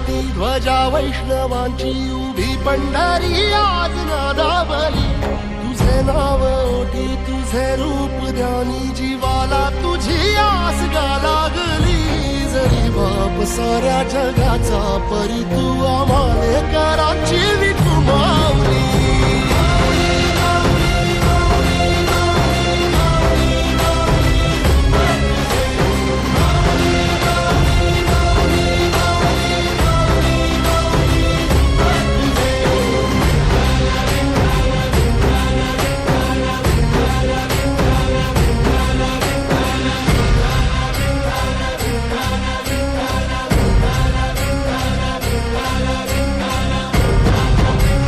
ओटी ध्वजा वैष्णवांची उभी पंढरी आज नादावली तुझे नाव ओटी तुझे रूप ध्यानी जीवाला तुझी आस गा लागली जरी बाप साऱ्या जगाचा परी तू आम्हाले कराची विठुमा